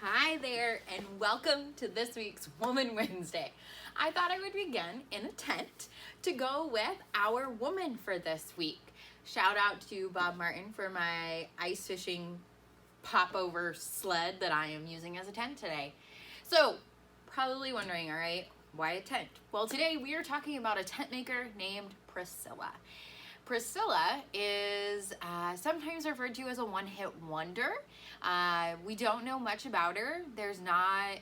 Hi there, and welcome to this week's Woman Wednesday. I thought I would begin in a tent to go with our woman for this week. Shout out to Bob Martin for my ice fishing popover sled that I am using as a tent today. So, probably wondering, all right, why a tent? Well, today we are talking about a tent maker named Priscilla. Priscilla is sometimes referred to as a one-hit wonder. We don't know much about her. There's not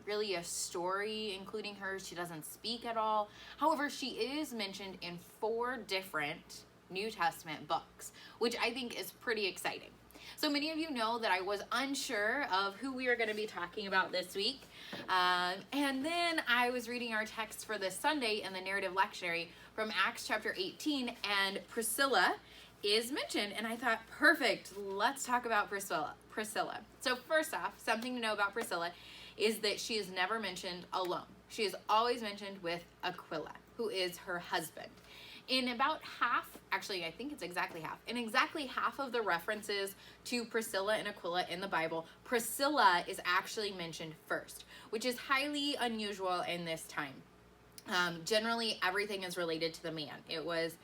really a story including her. She doesn't speak at all. However, she is mentioned in 4 different New Testament books, which I think is pretty exciting. So many of you know that I was unsure of who we are going to be talking about this week. And then I was reading our text for this Sunday in the narrative lectionary from Acts chapter 18, and Priscilla is mentioned, and I thought, perfect, let's talk about Priscilla. So first off, something to know about Priscilla is that she is never mentioned alone. She is always mentioned with Aquila, who is her husband. In about half, actually I think it's exactly half, in exactly half of the references to Priscilla and Aquila in the Bible, Priscilla is actually mentioned first, which is highly unusual in this time. Generally, everything is related to the man. It was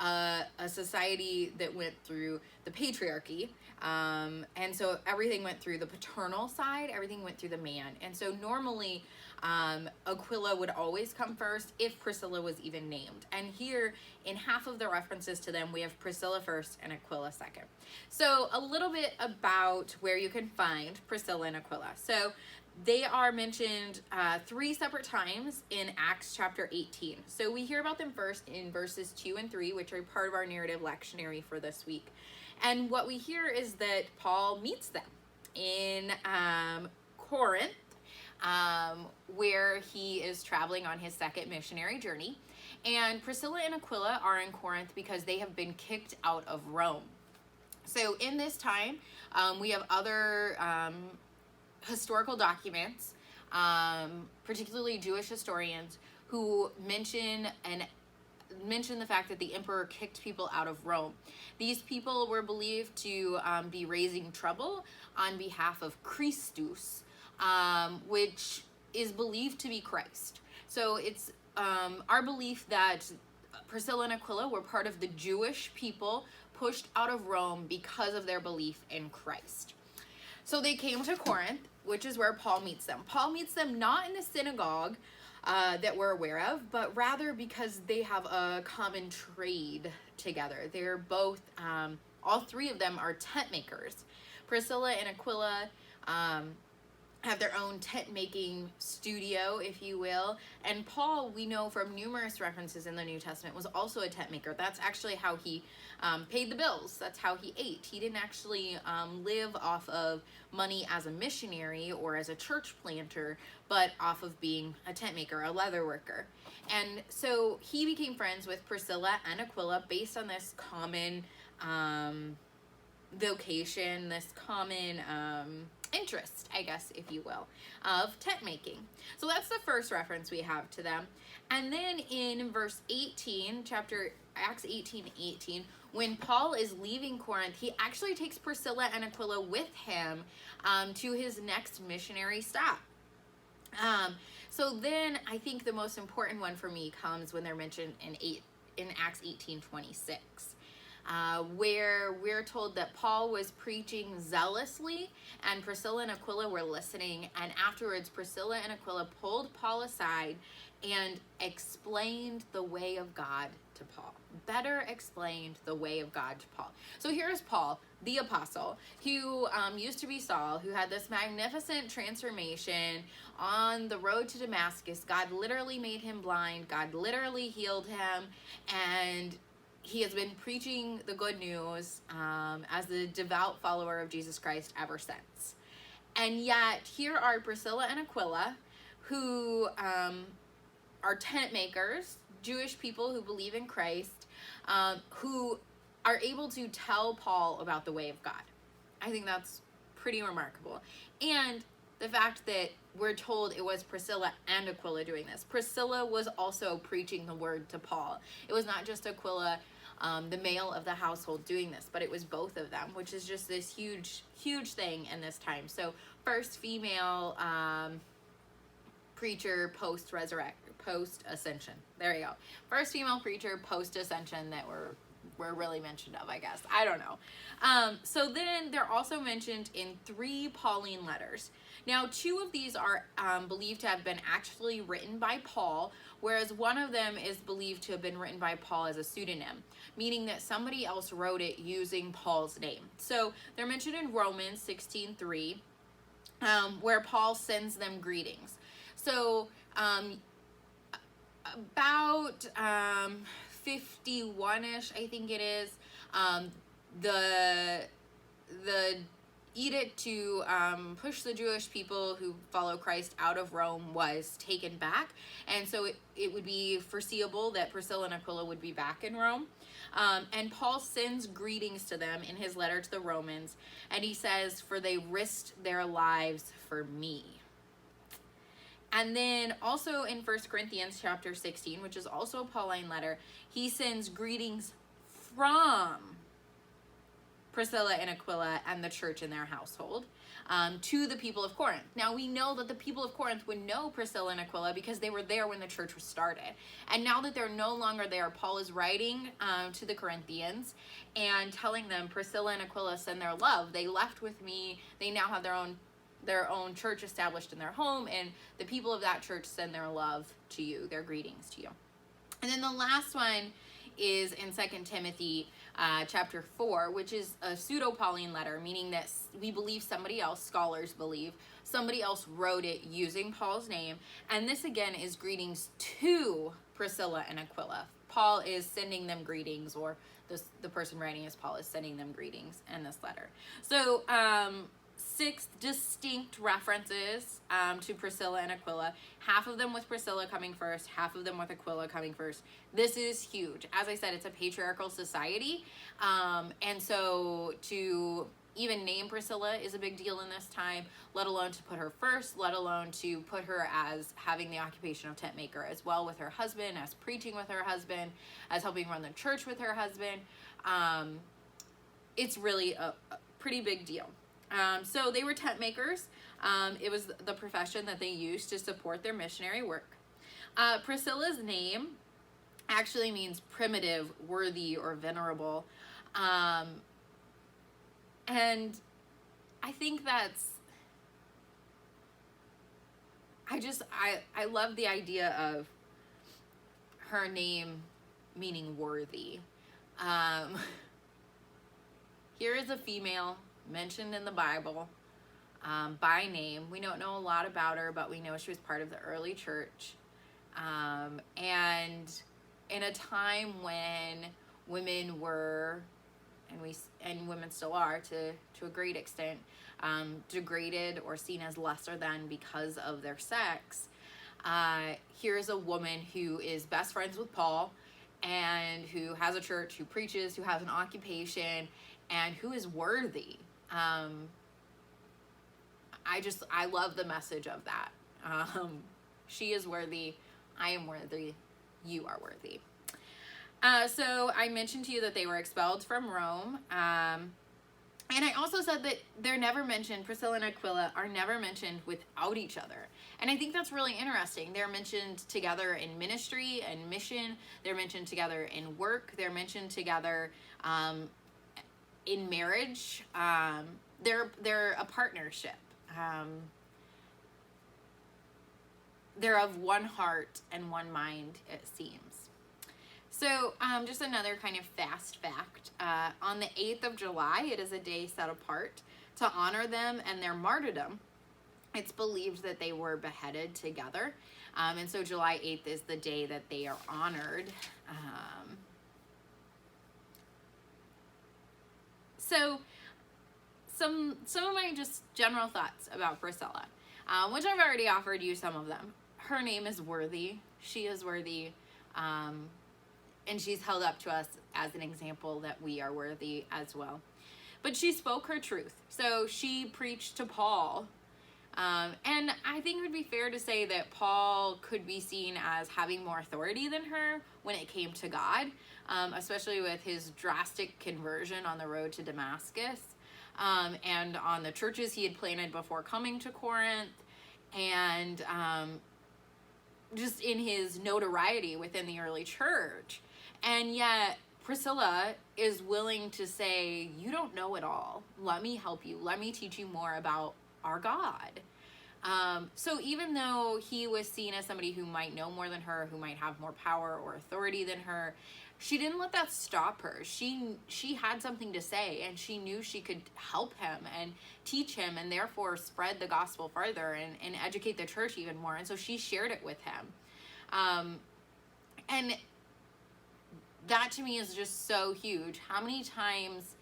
a society that went through the patriarchy, and so everything went through the paternal side, everything went through the man. And so normally Aquila would always come first if Priscilla was even named. And here, in half of the references to them, we have Priscilla first and Aquila second. So a little bit about where you can find Priscilla and Aquila. So they are mentioned 3 separate times in Acts chapter 18. So we hear about them first in verses 2 and 3, which are part of our narrative lectionary for this week. And what we hear is that Paul meets them in Corinth, where he is traveling on his second missionary journey. And Priscilla and Aquila are in Corinth because they have been kicked out of Rome. So in this time, we have other historical documents, particularly Jewish historians, who mention the fact that the emperor kicked people out of Rome. These people were believed to be raising trouble on behalf of Christus, which is believed to be Christ. So it's our belief that Priscilla and Aquila were part of the Jewish people pushed out of Rome because of their belief in Christ. So they came to Corinth, which is where Paul meets them. Paul meets them not in the synagogue that we're aware of, but rather because they have a common trade together. They're both, all 3 of them are tent makers. Priscilla and Aquila have their own tent making studio, if you will. And Paul, we know from numerous references in the New Testament, was also a tent maker. That's actually how he paid the bills. That's how he ate. He didn't actually live off of money as a missionary or as a church planter, but off of being a tent maker, a leather worker. And so he became friends with Priscilla and Aquila based on this common vocation, this common interest, I guess, if you will, of tent making. So that's the first reference we have to them. And then in verse 18, Acts 18:18, when Paul is leaving Corinth, he actually takes Priscilla and Aquila with him to his next missionary stop. So then I think the most important one for me comes when they're mentioned in Acts 18:26. Where we're told that Paul was preaching zealously and Priscilla and Aquila were listening, and afterwards Priscilla and Aquila pulled Paul aside and explained the way of God to Paul. Better explained the way of God to Paul. So here's Paul, the apostle, who used to be Saul, who had this magnificent transformation on the road to Damascus. God literally made him blind. God literally healed him, and he has been preaching the good news as the devout follower of Jesus Christ ever since. And yet, here are Priscilla and Aquila, who are tent makers, Jewish people who believe in Christ, who are able to tell Paul about the way of God. I think that's pretty remarkable. And the fact that we're told it was Priscilla and Aquila doing this. Priscilla was also preaching the word to Paul. It was not just Aquila the male of the household doing this, but it was both of them, which is just this huge thing in this time. So first female preacher post ascension. There you go. First female preacher post ascension that we're really mentioned of, I guess. I don't know. So then they're also mentioned in 3 Pauline letters. Now, 2 of these are believed to have been actually written by Paul, whereas one of them is believed to have been written by Paul as a pseudonym, meaning that somebody else wrote it using Paul's name. So they're mentioned in Romans 16:3, where Paul sends them greetings. So about 51-ish, I think it is, the edict to push the Jewish people who follow Christ out of Rome was taken back, and so it would be foreseeable that Priscilla and Aquila would be back in Rome. And Paul sends greetings to them in his letter to the Romans, and he says, "For they risked their lives for me." And then also in 1 Corinthians chapter 16, which is also a Pauline letter, he sends greetings from Priscilla and Aquila and the church in their household to the people of Corinth. Now we know that the people of Corinth would know Priscilla and Aquila because they were there when the church was started. And now that they're no longer there, Paul is writing to the Corinthians and telling them, Priscilla and Aquila send their love. They left with me. They now have their own church established in their home, and the people of that church send their love to you, their greetings to you. And then the last one is in 2 Timothy chapter 4, which is a pseudo-Pauline letter, meaning that we believe somebody else, scholars believe, somebody else wrote it using Paul's name. And this again is greetings to Priscilla and Aquila. Paul is sending them greetings, or the person writing as Paul is sending them greetings in this letter. So 6 distinct references to Priscilla and Aquila, half of them with Priscilla coming first, half of them with Aquila coming first. This is huge. As I said, it's a patriarchal society, and so to even name Priscilla is a big deal in this time, let alone to put her first, let alone to put her as having the occupation of tent maker as well with her husband, as preaching with her husband, as helping run the church with her husband. It's really a pretty big deal. So they were tent makers. It was the profession that they used to support their missionary work. Priscilla's name actually means primitive, worthy, or venerable. And I think I love the idea of her name meaning worthy. Here is a female mentioned in the Bible by name. We don't know a lot about her, but we know she was part of the early church. And in a time when women were, and women still are to a great extent, degraded or seen as lesser than because of their sex, here's a woman who is best friends with Paul and who has a church, who preaches, who has an occupation, and who is worthy. I love the message of that. She is worthy. I am worthy. You are worthy. So I mentioned to you that they were expelled from Rome. And I also said that they're never mentioned, Priscilla and Aquila are never mentioned without each other. And I think that's really interesting. They're mentioned together in ministry and mission. They're mentioned together in work. They're mentioned together in marriage. They're a partnership. They're of one heart and one mind, it seems. So just another kind of fast fact. On the 8th of July, it is a day set apart to honor them and their martyrdom. It's believed that they were beheaded together. And so July 8th is the day that they are honored. So some of my just general thoughts about Priscilla, which I've already offered you some of them. Her name is worthy. She is worthy. And she's held up to us as an example that we are worthy as well. But she spoke her truth. So she preached to Paul And I think it would be fair to say that Paul could be seen as having more authority than her when it came to God, especially with his drastic conversion on the road to Damascus, and on the churches he had planted before coming to Corinth, and just in his notoriety within the early church. And yet Priscilla is willing to say, you don't know it all. Let me help you. Let me teach you more about our God. So even though he was seen as somebody who might know more than her, who might have more power or authority than her, she didn't let that stop her. She had something to say, and she knew she could help him and teach him, and therefore spread the gospel further and educate the church even more. And so she shared it with him. And that to me is just so huge. How many times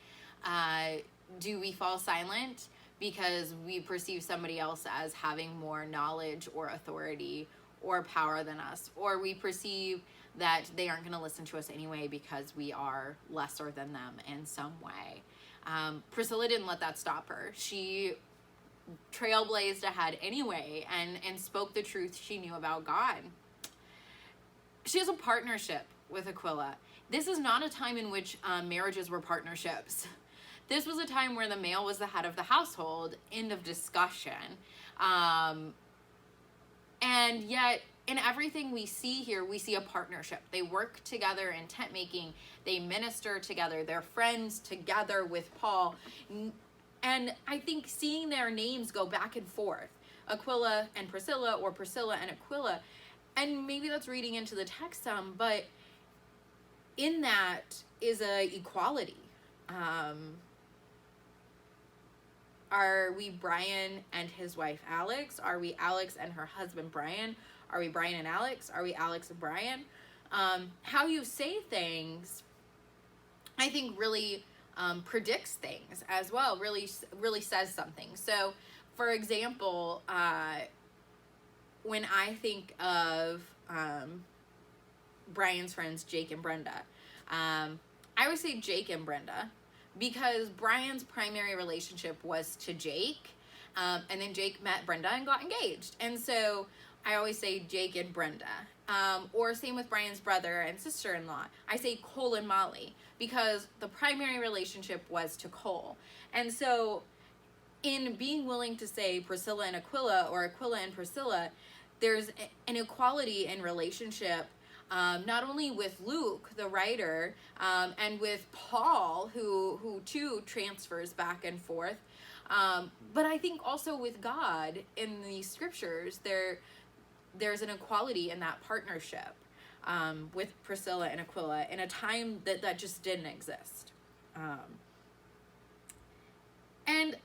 do we fall silent because we perceive somebody else as having more knowledge or authority or power than us, or we perceive that they aren't going to listen to us anyway because we are lesser than them in some way? Priscilla didn't let that stop her. She trailblazed ahead anyway and spoke the truth she knew about God. She has a partnership with Aquila. This is not a time in which marriages were partnerships. This was a time where the male was the head of the household, end of discussion. And yet, in everything we see here, we see a partnership. They work together in tent making. They minister together. They're friends together with Paul. And I think seeing their names go back and forth, Aquila and Priscilla, or Priscilla and Aquila, and maybe that's reading into the text some, but in that is a equality. Are we Brian and his wife Alex? Are we Alex and her husband Brian? Are we Brian and Alex? Are we Alex and Brian? How you say things, I think, really predicts things as well, really says something. So, for example, when I think of Brian's friends, Jake and Brenda, I would say Jake and Brenda, because Brian's primary relationship was to Jake, and then Jake met Brenda and got engaged. And so I always say Jake and Brenda. Or same with Brian's brother and sister-in-law. I say Cole and Molly, because the primary relationship was to Cole. And so in being willing to say Priscilla and Aquila, or Aquila and Priscilla, there's an equality in relationship, not only with Luke, the writer, and with Paul, who too transfers back and forth, but I think also with God in the scriptures, there's an equality in that partnership, with Priscilla and Aquila in a time that just didn't exist. And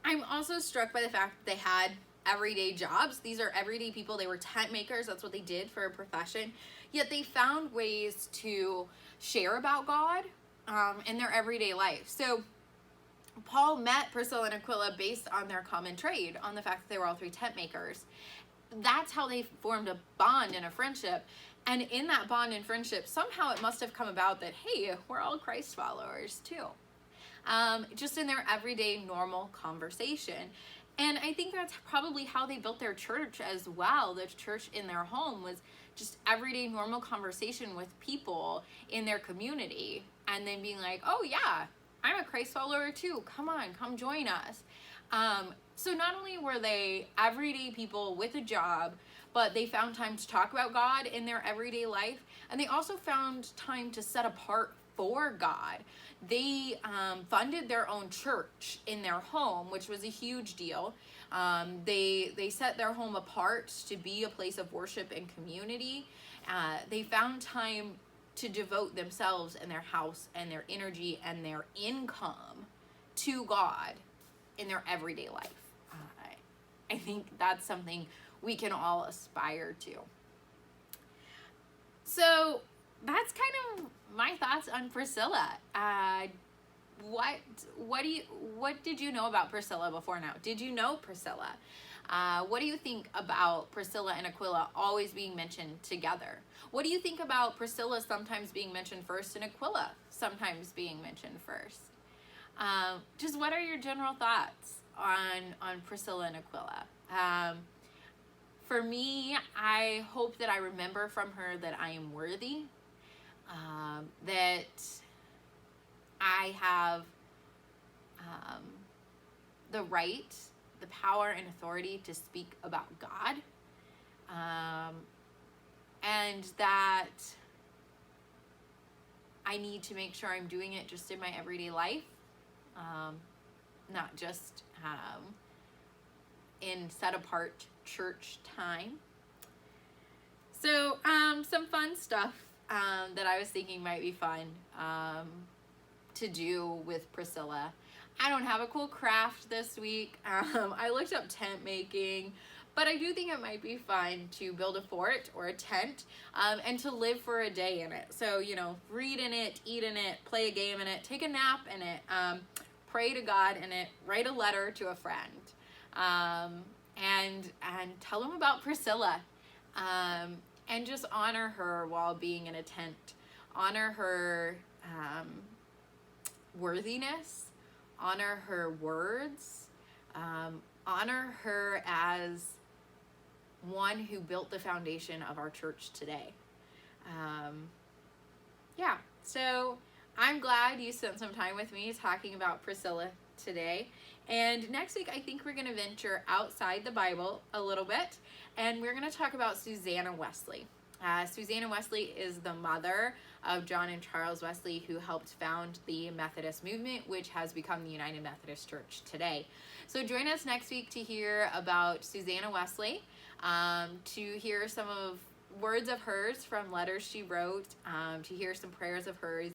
I'm also struck by the fact that they had everyday jobs. These are everyday people. They were tent makers. That's what they did for a profession. Yet they found ways to share about God in their everyday life. So Paul met Priscilla and Aquila based on their common trade, on the fact that they were all three tent makers. That's how they formed a bond and a friendship. And in that bond and friendship, somehow it must have come about that, hey, we're all Christ followers too. Just in their everyday normal conversation. And I think that's probably how they built their church as well. The church in their home was just everyday normal conversation with people in their community. And then being like, oh yeah, I'm a Christ follower too. Come on, come join us. So not only were they everyday people with a job, but they found time to talk about God in their everyday life. And they also found time to set apart for God. They funded their own church in their home, which was a huge deal. They set their home apart to be a place of worship and community. They found time to devote themselves and their house and their energy and their income to God in their everyday life. I think that's something we can all aspire to. So that's kind of my thoughts on Priscilla. What did you know about Priscilla before now? Did you know Priscilla? What do you think about Priscilla and Aquila always being mentioned together? What do you think about Priscilla sometimes being mentioned first and Aquila sometimes being mentioned first? Just what are your general thoughts on Priscilla and Aquila? For me, I hope that I remember from her that I am worthy, that I have the right, the power, and authority to speak about God, and that I need to make sure I'm doing it just in my everyday life, not just in set apart church time. So some fun stuff that I was thinking might be fun to do with Priscilla. I don't have a cool craft this week. I looked up tent making, but I do think it might be fun to build a fort or a tent and to live for a day in it. So, you know, read in it, eat in it, play a game in it, take a nap in it, pray to God in it, write a letter to a friend, and tell them about Priscilla, and just honor her while being in a tent. Honor her worthiness, honor her words, honor her as one who built the foundation of our church today. Yeah, so I'm glad you spent some time with me talking about Priscilla today. And next week, I think we're going to venture outside the Bible a little bit, and we're going to talk about Susanna Wesley. Susanna Wesley is the mother of John and Charles Wesley, who helped found the Methodist movement, which has become the United Methodist Church today. So join us next week to hear about Susanna Wesley, to hear some of words of hers from letters she wrote, to hear some prayers of hers,